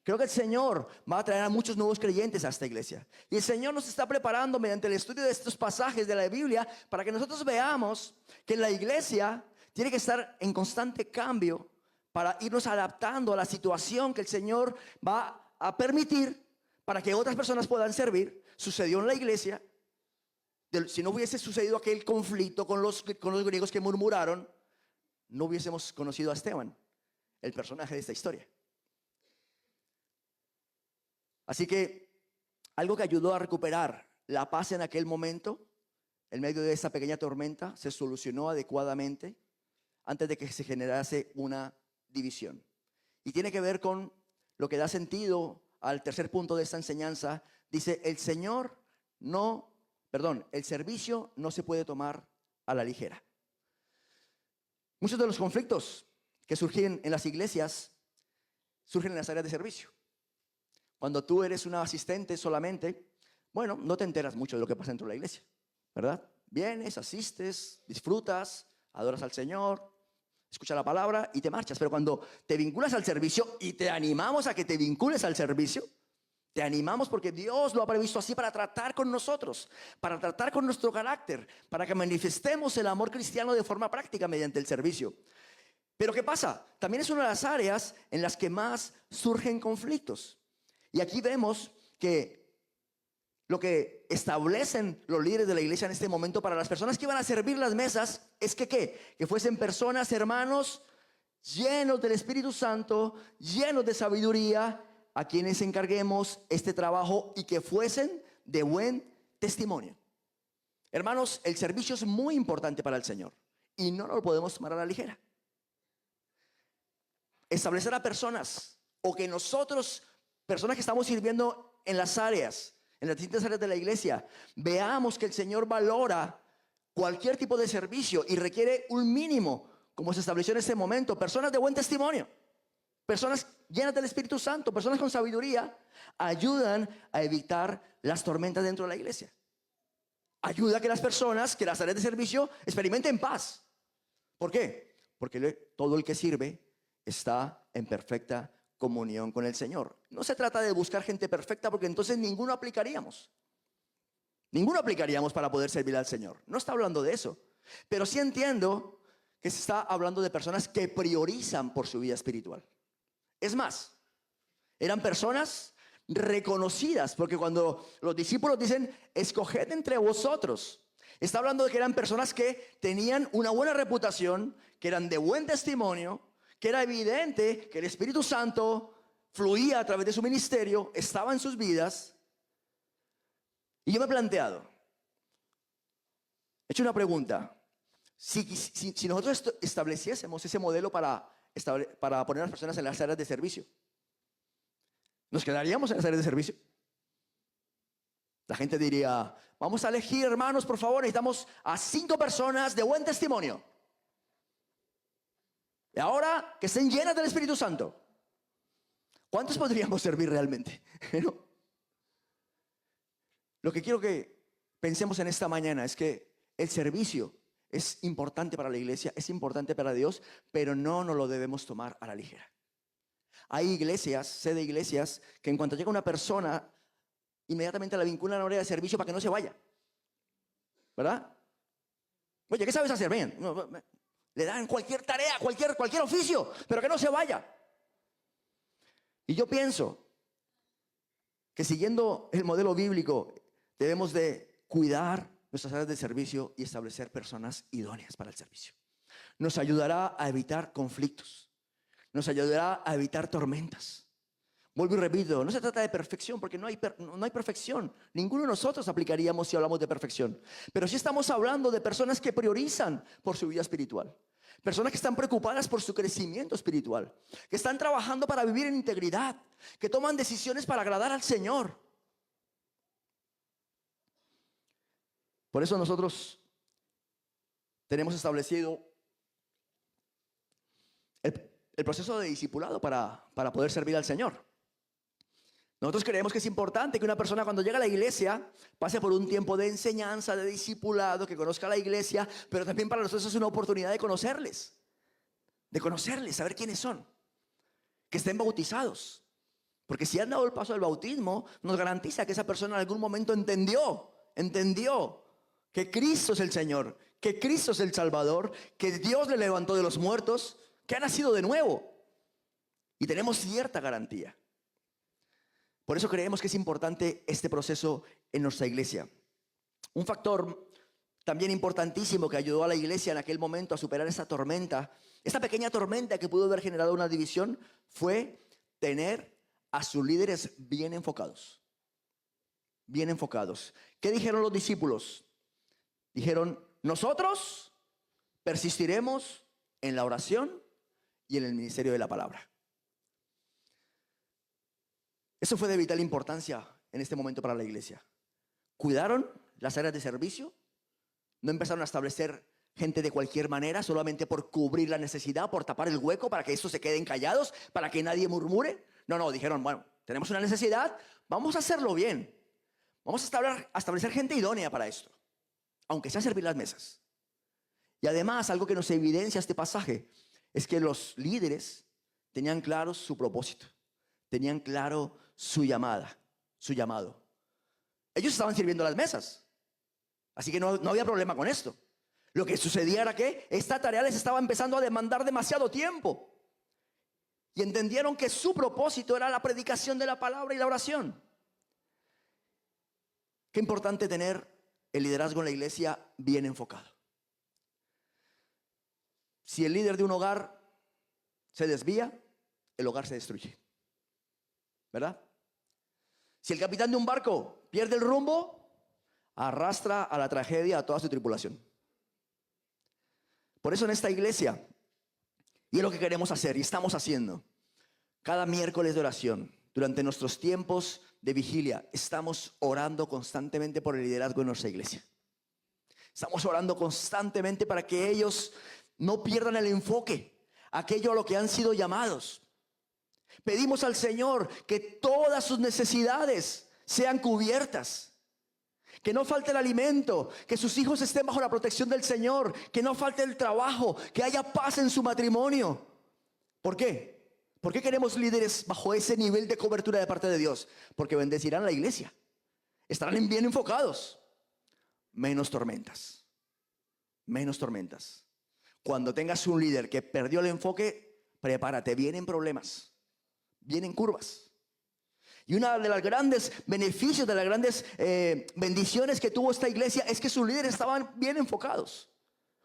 Creo que el Señor va a traer a muchos nuevos creyentes a esta iglesia. Y el Señor nos está preparando mediante el estudio de estos pasajes de la Biblia para que nosotros veamos que la iglesia tiene que estar en constante cambio para irnos adaptando a la situación que el Señor va a permitir para que otras personas puedan servir. Sucedió en la iglesia. Si no hubiese sucedido aquel conflicto con los griegos que murmuraron, no hubiésemos conocido a Esteban, el personaje de esta historia. Así que algo que ayudó a recuperar la paz en aquel momento, en medio de esa pequeña tormenta, se solucionó adecuadamente antes de que se generase una división. Y tiene que ver con lo que da sentido al tercer punto de esta enseñanza. Dice, el servicio no se puede tomar a la ligera. Muchos de los conflictos que surgen en las iglesias surgen en las áreas de servicio. Cuando tú eres una asistente solamente, bueno, no te enteras mucho de lo que pasa dentro de la iglesia, ¿verdad? Vienes, asistes, disfrutas, adoras al Señor, escuchas la palabra y te marchas. Pero cuando te vinculas al servicio, y te animamos a que te vincules al servicio, te animamos porque Dios lo ha previsto así para tratar con nosotros, para tratar con nuestro carácter, para que manifestemos el amor cristiano de forma práctica mediante el servicio. Pero ¿qué pasa? También es una de las áreas en las que más surgen conflictos. Y aquí vemos que lo que establecen los líderes de la iglesia en este momento para las personas que iban a servir las mesas es que ¿qué? Que fuesen personas, hermanos, llenos del Espíritu Santo, llenos de sabiduría, a quienes encarguemos este trabajo, y que fuesen de buen testimonio. Hermanos, el servicio es muy importante para el Señor y no lo podemos tomar a la ligera. Establecer a personas, o que nosotros, personas que estamos sirviendo en las distintas áreas de la iglesia, veamos que el Señor valora cualquier tipo de servicio y requiere un mínimo, como se estableció en este momento, personas de buen testimonio, personas llenas del Espíritu Santo, personas con sabiduría, ayudan a evitar las tormentas dentro de la iglesia. Ayuda a que las personas, que las áreas de servicio experimenten paz. ¿Por qué? Porque todo el que sirve está en perfecta comunión con el Señor. No se trata de buscar gente perfecta, porque entonces ninguno aplicaríamos. Ninguno aplicaríamos para poder servir al Señor. No está hablando de eso. Pero sí entiendo que se está hablando de personas que priorizan por su vida espiritual. Es más, eran personas reconocidas, porque cuando los discípulos dicen, escoged entre vosotros, está hablando de que eran personas que tenían una buena reputación, que eran de buen testimonio, que era evidente que el Espíritu Santo fluía a través de su ministerio, estaba en sus vidas. Y yo me he planteado, he hecho una pregunta. Si nosotros estableciésemos ese modelo para poner a las personas en las áreas de servicio, ¿nos quedaríamos en las áreas de servicio? La gente diría, vamos a elegir, hermanos, por favor, necesitamos a 5 personas de buen testimonio. Y ahora que estén llenas del Espíritu Santo. ¿Cuántos podríamos servir realmente? ¿No? Lo que quiero que pensemos en esta mañana es que el servicio es importante para la iglesia, es importante para Dios, pero no nos lo debemos tomar a la ligera. Hay iglesias, sé de iglesias, que en cuanto llega una persona, inmediatamente la vinculan a la área de servicio para que no se vaya. ¿Verdad? Oye, ¿qué sabes hacer? Ven. Le dan cualquier tarea, cualquier oficio, pero que no se vaya. Y yo pienso que siguiendo el modelo bíblico, debemos de cuidar nuestras áreas de servicio y establecer personas idóneas para el servicio. Nos ayudará a evitar conflictos. Nos ayudará a evitar tormentas. Vuelvo y repito, no se trata de perfección, porque no hay perfección. Ninguno de nosotros aplicaríamos si hablamos de perfección. Pero sí estamos hablando de personas que priorizan por su vida espiritual. Personas que están preocupadas por su crecimiento espiritual. Que están trabajando para vivir en integridad. Que toman decisiones para agradar al Señor. Por eso nosotros tenemos establecido el proceso de discipulado para poder servir al Señor. Nosotros creemos que es importante que una persona cuando llega a la iglesia pase por un tiempo de enseñanza, de discipulado, que conozca la iglesia, pero también para nosotros es una oportunidad de conocerles, saber quiénes son, que estén bautizados. Porque si han dado el paso del bautismo, nos garantiza que esa persona en algún momento entendió que Cristo es el Señor, que Cristo es el Salvador, que Dios le levantó de los muertos, que ha nacido de nuevo. Y tenemos cierta garantía. Por eso creemos que es importante este proceso en nuestra iglesia. Un factor también importantísimo que ayudó a la iglesia en aquel momento a superar esta tormenta, esta pequeña tormenta que pudo haber generado una división, fue tener a sus líderes bien enfocados. Bien enfocados. ¿Qué dijeron los discípulos? Dijeron, nosotros persistiremos en la oración y en el ministerio de la palabra. Eso fue de vital importancia en este momento para la iglesia. Cuidaron las áreas de servicio, no empezaron a establecer gente de cualquier manera, solamente por cubrir la necesidad, por tapar el hueco, para que estos se queden callados, para que nadie murmure. No, dijeron, bueno, tenemos una necesidad, vamos a hacerlo bien. Vamos a establecer gente idónea para esto, aunque sea servir las mesas. Y además, algo que nos evidencia este pasaje, es que los líderes tenían claro su propósito, tenían claro su llamado. Ellos estaban sirviendo las mesas, así que no había problema con esto. Lo que sucedía era que esta tarea les estaba empezando a demandar demasiado tiempo. Y entendieron que su propósito era la predicación de la palabra y la oración. Qué importante tener el liderazgo en la iglesia bien enfocado. Si el líder de un hogar se desvía, el hogar se destruye. ¿Verdad? Si el capitán de un barco pierde el rumbo, arrastra a la tragedia a toda su tripulación. Por eso en esta iglesia, y es lo que queremos hacer y estamos haciendo, cada miércoles de oración, durante nuestros tiempos de vigilia, estamos orando constantemente por el liderazgo de nuestra iglesia. Estamos orando constantemente para que ellos no pierdan el enfoque, aquello a lo que han sido llamados. Pedimos al Señor que todas sus necesidades sean cubiertas, que no falte el alimento, que sus hijos estén bajo la protección del Señor, que no falte el trabajo, que haya paz en su matrimonio. ¿Por qué? ¿Por qué queremos líderes bajo ese nivel de cobertura de parte de Dios? Porque bendecirán a la iglesia, estarán bien enfocados. Menos tormentas. Cuando tengas un líder que perdió el enfoque, prepárate, vienen problemas. Vienen curvas. Y una de las grandes beneficios, de las grandes bendiciones que tuvo esta iglesia es que sus líderes estaban bien enfocados.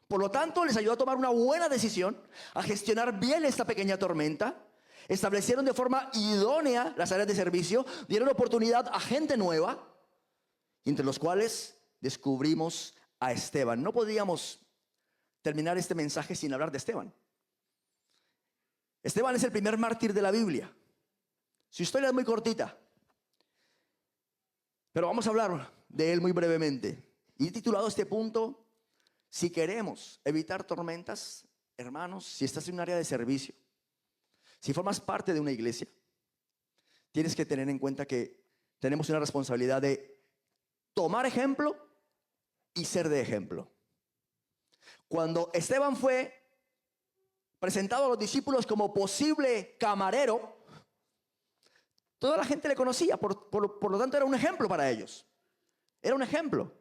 Por lo tanto, les ayudó a tomar una buena decisión, a gestionar bien esta pequeña tormenta. Establecieron de forma idónea las áreas de servicio, dieron oportunidad a gente nueva entre los cuales descubrimos a Esteban. No podíamos terminar este mensaje sin hablar de Esteban. Esteban es el primer mártir de la Biblia. Su historia es muy cortita, pero vamos a hablar de él muy brevemente. Y he titulado este punto: si queremos evitar tormentas, hermanos, si estás en un área de servicio, si formas parte de una iglesia, tienes que tener en cuenta que tenemos una responsabilidad de tomar ejemplo y ser de ejemplo. Cuando Esteban fue presentado a los discípulos como posible camarero, toda la gente le conocía, por lo tanto era un ejemplo para ellos. Era un ejemplo.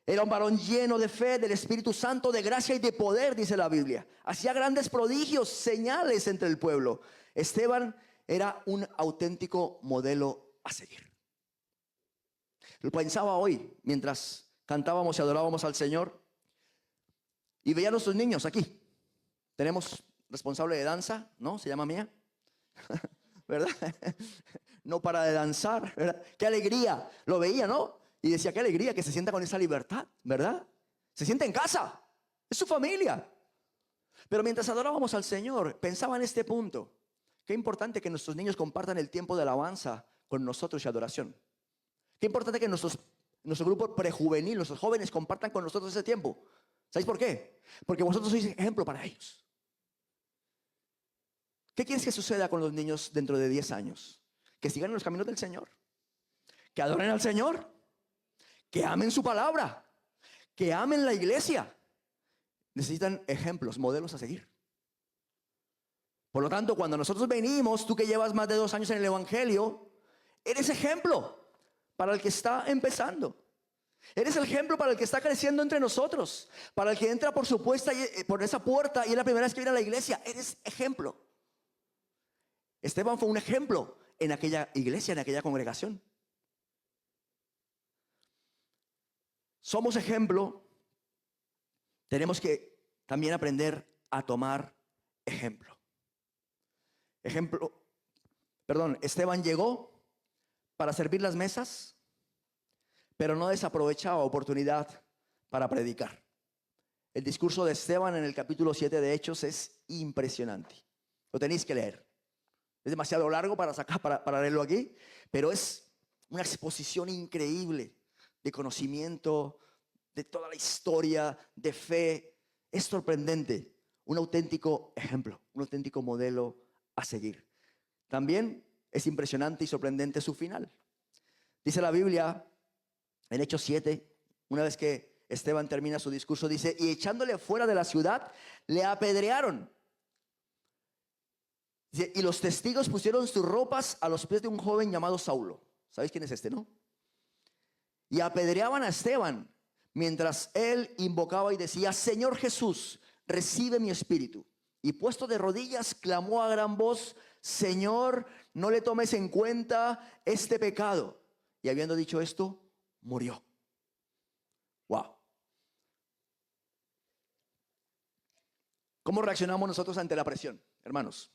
Era un varón lleno de fe, del Espíritu Santo, de gracia y de poder, dice la Biblia. Hacía grandes prodigios, señales entre el pueblo. Esteban era un auténtico modelo a seguir. Lo pensaba hoy mientras cantábamos y adorábamos al Señor y veía a nuestros niños aquí. Tenemos responsable de danza, ¿no? Se llama Mía, ¿verdad? No para de danzar, ¿verdad? Qué alegría, lo veía, ¿no? Y decía, qué alegría que se sienta con esa libertad, ¿verdad? Se siente en casa, es su familia. Pero mientras adorábamos al Señor, pensaba en este punto: qué importante que nuestros niños compartan el tiempo de alabanza con nosotros y adoración. Qué importante que nuestro grupo prejuvenil, nuestros jóvenes, compartan con nosotros ese tiempo. ¿Sabéis por qué? Porque vosotros sois ejemplo para ellos. ¿Qué quieres que suceda con los niños dentro de 10 años? Que sigan en los caminos del Señor, que adoren al Señor, que amen su palabra, que amen la iglesia. Necesitan ejemplos, modelos a seguir. Por lo tanto, cuando nosotros venimos, tú que llevas más de 2 años en el Evangelio, eres ejemplo para el que está empezando. Eres el ejemplo para el que está creciendo entre nosotros, para el que entra por esa puerta y es la primera vez que viene a la iglesia. Eres ejemplo. Esteban fue un ejemplo en aquella iglesia, en aquella congregación. Somos ejemplo. Tenemos que también aprender a tomar ejemplo. Esteban llegó para servir las mesas, pero no desaprovechaba oportunidad para predicar. El discurso de Esteban en el capítulo 7 de Hechos es impresionante. Lo tenéis que leer. Es demasiado largo para leerlo aquí, pero es una exposición increíble de conocimiento, de toda la historia, de fe. Es sorprendente, un auténtico ejemplo, un auténtico modelo a seguir. También es impresionante y sorprendente su final. Dice la Biblia en Hechos 7, una vez que Esteban termina su discurso, dice: y echándole fuera de la ciudad, le apedrearon. Dice, y los testigos pusieron sus ropas a los pies de un joven llamado Saulo. ¿Sabéis quién es este, no? Y apedreaban a Esteban mientras él invocaba y decía: Señor Jesús, recibe mi espíritu. Y puesto de rodillas, clamó a gran voz: Señor, no le tomes en cuenta este pecado. Y habiendo dicho esto, murió. Wow. ¿Cómo reaccionamos nosotros ante la presión, hermanos?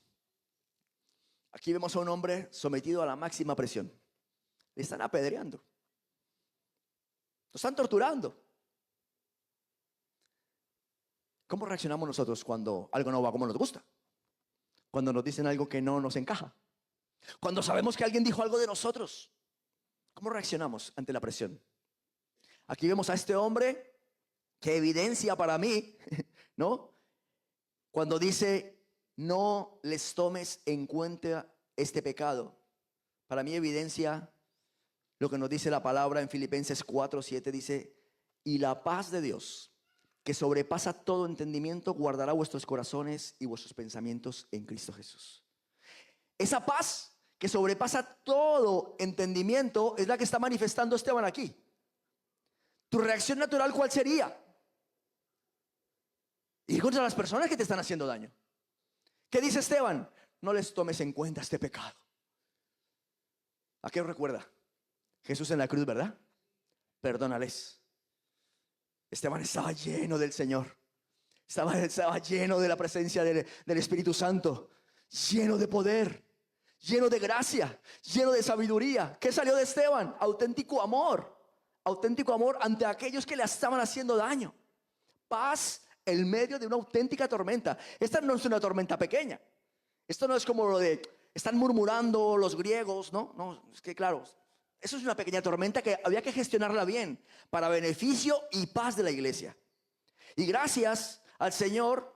Aquí vemos a un hombre sometido a la máxima presión. Le están apedreando. Lo están torturando. ¿Cómo reaccionamos nosotros cuando algo no va como nos gusta? Cuando nos dicen algo que no nos encaja. Cuando sabemos que alguien dijo algo de nosotros. ¿Cómo reaccionamos ante la presión? Aquí vemos a este hombre que evidencia para mí, ¿no? Cuando dice: no les tomes en cuenta este pecado. Para mí evidencia lo que nos dice la palabra en Filipenses 4:7. Dice: y la paz de Dios, que sobrepasa todo entendimiento, guardará vuestros corazones y vuestros pensamientos en Cristo Jesús. Esa paz que sobrepasa todo entendimiento es la que está manifestando Esteban aquí. ¿Tu reacción natural cuál sería? Ir contra las personas que te están haciendo daño. ¿Qué dice Esteban? No les tomes en cuenta este pecado. ¿A qué os recuerda? Jesús en la cruz, ¿verdad? Perdónales. Esteban estaba lleno del Señor. Estaba lleno de la presencia del Espíritu Santo. Lleno de poder. Lleno de gracia. Lleno de sabiduría. ¿Qué salió de Esteban? Auténtico amor. auténtico amor ante aquellos que le estaban haciendo daño. Paz en medio de una auténtica tormenta. Esta no es una tormenta pequeña. Esto no es como lo de están murmurando los griegos, ¿no? No, es que claro, eso es una pequeña tormenta que había que gestionarla bien para beneficio y paz de la iglesia. Y gracias al Señor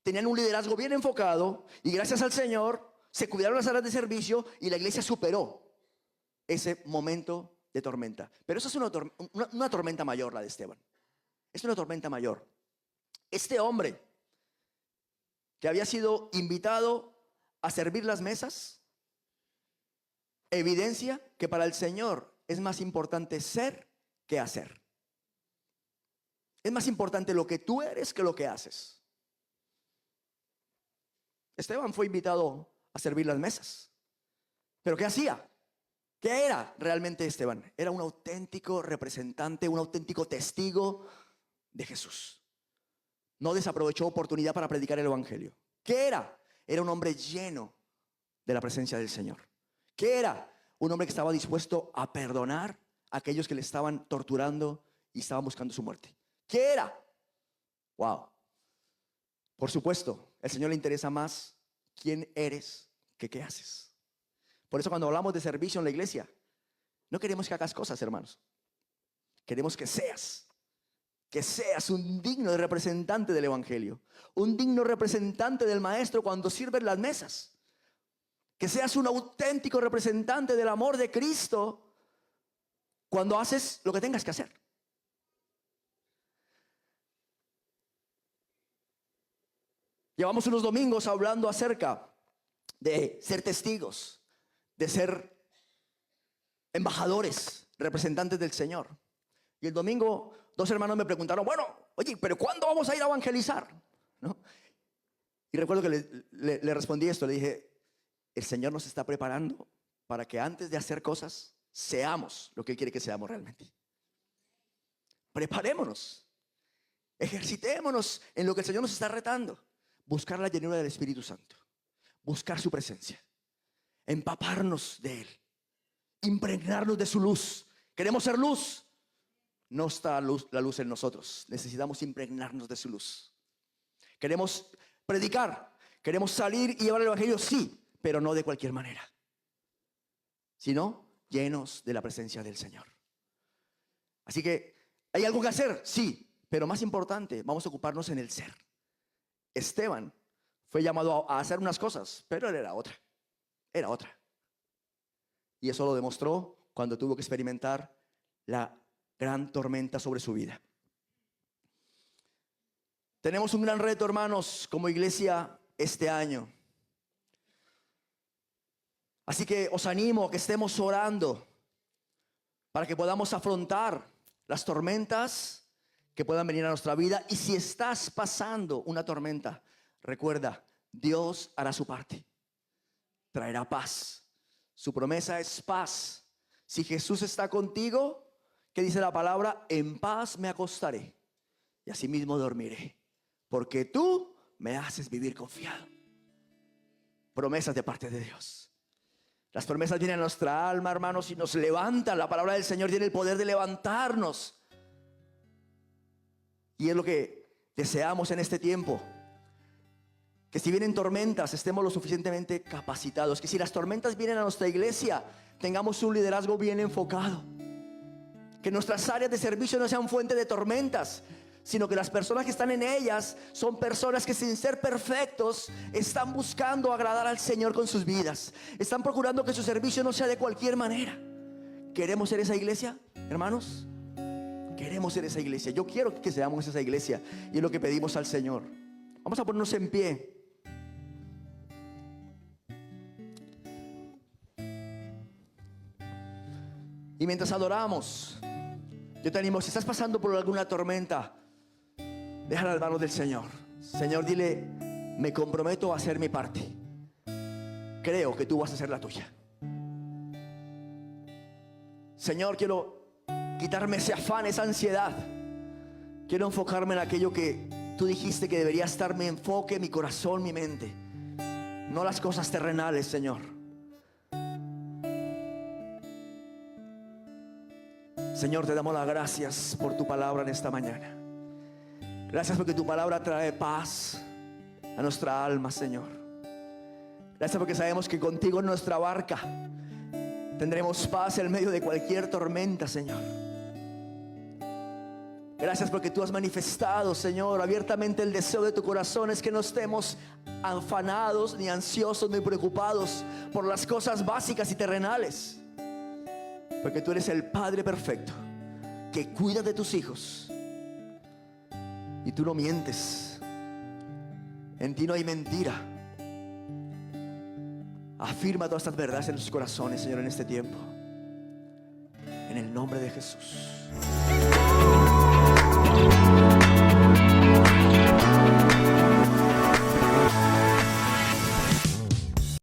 tenían un liderazgo bien enfocado, y gracias al Señor se cuidaron las áreas de servicio y la iglesia superó ese momento de tormenta. Pero eso es una tormenta mayor, la de Esteban. Es una tormenta mayor. Este hombre que había sido invitado a servir las mesas evidencia que para el Señor es más importante ser que hacer. Es más importante lo que tú eres que lo que haces. Esteban fue invitado a servir las mesas. ¿Pero qué hacía? ¿Qué era realmente Esteban? Era un auténtico representante, un auténtico testigo de Jesús. No desaprovechó oportunidad para predicar el evangelio. ¿Qué era? Era un hombre lleno de la presencia del Señor. ¿Qué era? Un hombre que estaba dispuesto a perdonar a aquellos que le estaban torturando y estaban buscando su muerte. ¿Qué era? Wow. Por supuesto, al Señor le interesa más quién eres que qué haces. Por eso cuando hablamos de servicio en la iglesia, no queremos que hagas cosas, hermanos. Queremos que seas un digno representante del evangelio, un digno representante del maestro cuando sirves las mesas. Que seas un auténtico representante del amor de Cristo cuando haces lo que tengas que hacer. Llevamos unos domingos hablando acerca de ser testigos, de ser embajadores, representantes del Señor. Y el domingo 2 hermanos me preguntaron, bueno, oye, ¿pero cuándo vamos a ir a evangelizar? ¿No? Y recuerdo que le respondí esto, le dije, el Señor nos está preparando para que antes de hacer cosas, seamos lo que Él quiere que seamos realmente. Preparémonos, ejercitémonos en lo que el Señor nos está retando. Buscar la llenura del Espíritu Santo, buscar su presencia, empaparnos de Él, impregnarnos de su luz. Queremos ser luz. No está la luz en nosotros. Necesitamos impregnarnos de su luz. Queremos predicar, queremos salir y llevar el evangelio, sí, pero no de cualquier manera, sino llenos de la presencia del Señor. Así que hay algo que hacer, sí, pero más importante, vamos a ocuparnos en el ser. Esteban fue llamado a hacer unas cosas, pero él era otra. Y eso lo demostró cuando tuvo que experimentar la gran tormenta sobre su vida. Tenemos un gran reto, hermanos, como iglesia este año. Así que os animo a que estemos orando para que podamos afrontar las tormentas que puedan venir a nuestra vida. Y si estás pasando una tormenta, recuerda, Dios hará su parte. Traerá paz. Su promesa es paz. Si Jesús está contigo, ¿qué dice la palabra? En paz me acostaré y asimismo dormiré, porque tú me haces vivir confiado. Promesas de parte de Dios. Las promesas vienen a nuestra alma, hermanos, y nos levantan. La palabra del Señor tiene el poder de levantarnos. Y es lo que deseamos en este tiempo. Que si vienen tormentas, estemos lo suficientemente capacitados. Que si las tormentas vienen a nuestra iglesia, tengamos un liderazgo bien enfocado. Que nuestras áreas de servicio no sean fuente de tormentas, sino que las personas que están en ellas son personas que, sin ser perfectos, están buscando agradar al Señor con sus vidas. Están procurando que su servicio no sea de cualquier manera. ¿Queremos ser esa iglesia, hermanos? Queremos ser esa iglesia. Yo quiero que seamos esa iglesia, y es lo que pedimos al Señor. Vamos a ponernos en pie. Y mientras adoramos, yo te animo, si estás pasando por alguna tormenta, déjala en las manos del Señor. Señor, dile, me comprometo a hacer mi parte. Creo que tú vas a hacer la tuya. Señor, quiero quitarme ese afán, esa ansiedad. Quiero enfocarme en aquello que tú dijiste que debería estar mi enfoque, mi corazón, mi mente. No las cosas terrenales, Señor. Señor, te damos las gracias por tu palabra en esta mañana. Gracias porque tu palabra trae paz a nuestra alma, Señor. Gracias porque sabemos que contigo en nuestra barca tendremos paz en medio de cualquier tormenta, Señor. Gracias porque tú has manifestado, Señor, abiertamente el deseo de tu corazón es que no estemos afanados, ni ansiosos, ni preocupados por las cosas básicas y terrenales. Porque tú eres el Padre perfecto que cuida de tus hijos. Y tú no mientes. En ti no hay mentira. Afirma todas estas verdades en tus corazones, Señor, en este tiempo. En el nombre de Jesús.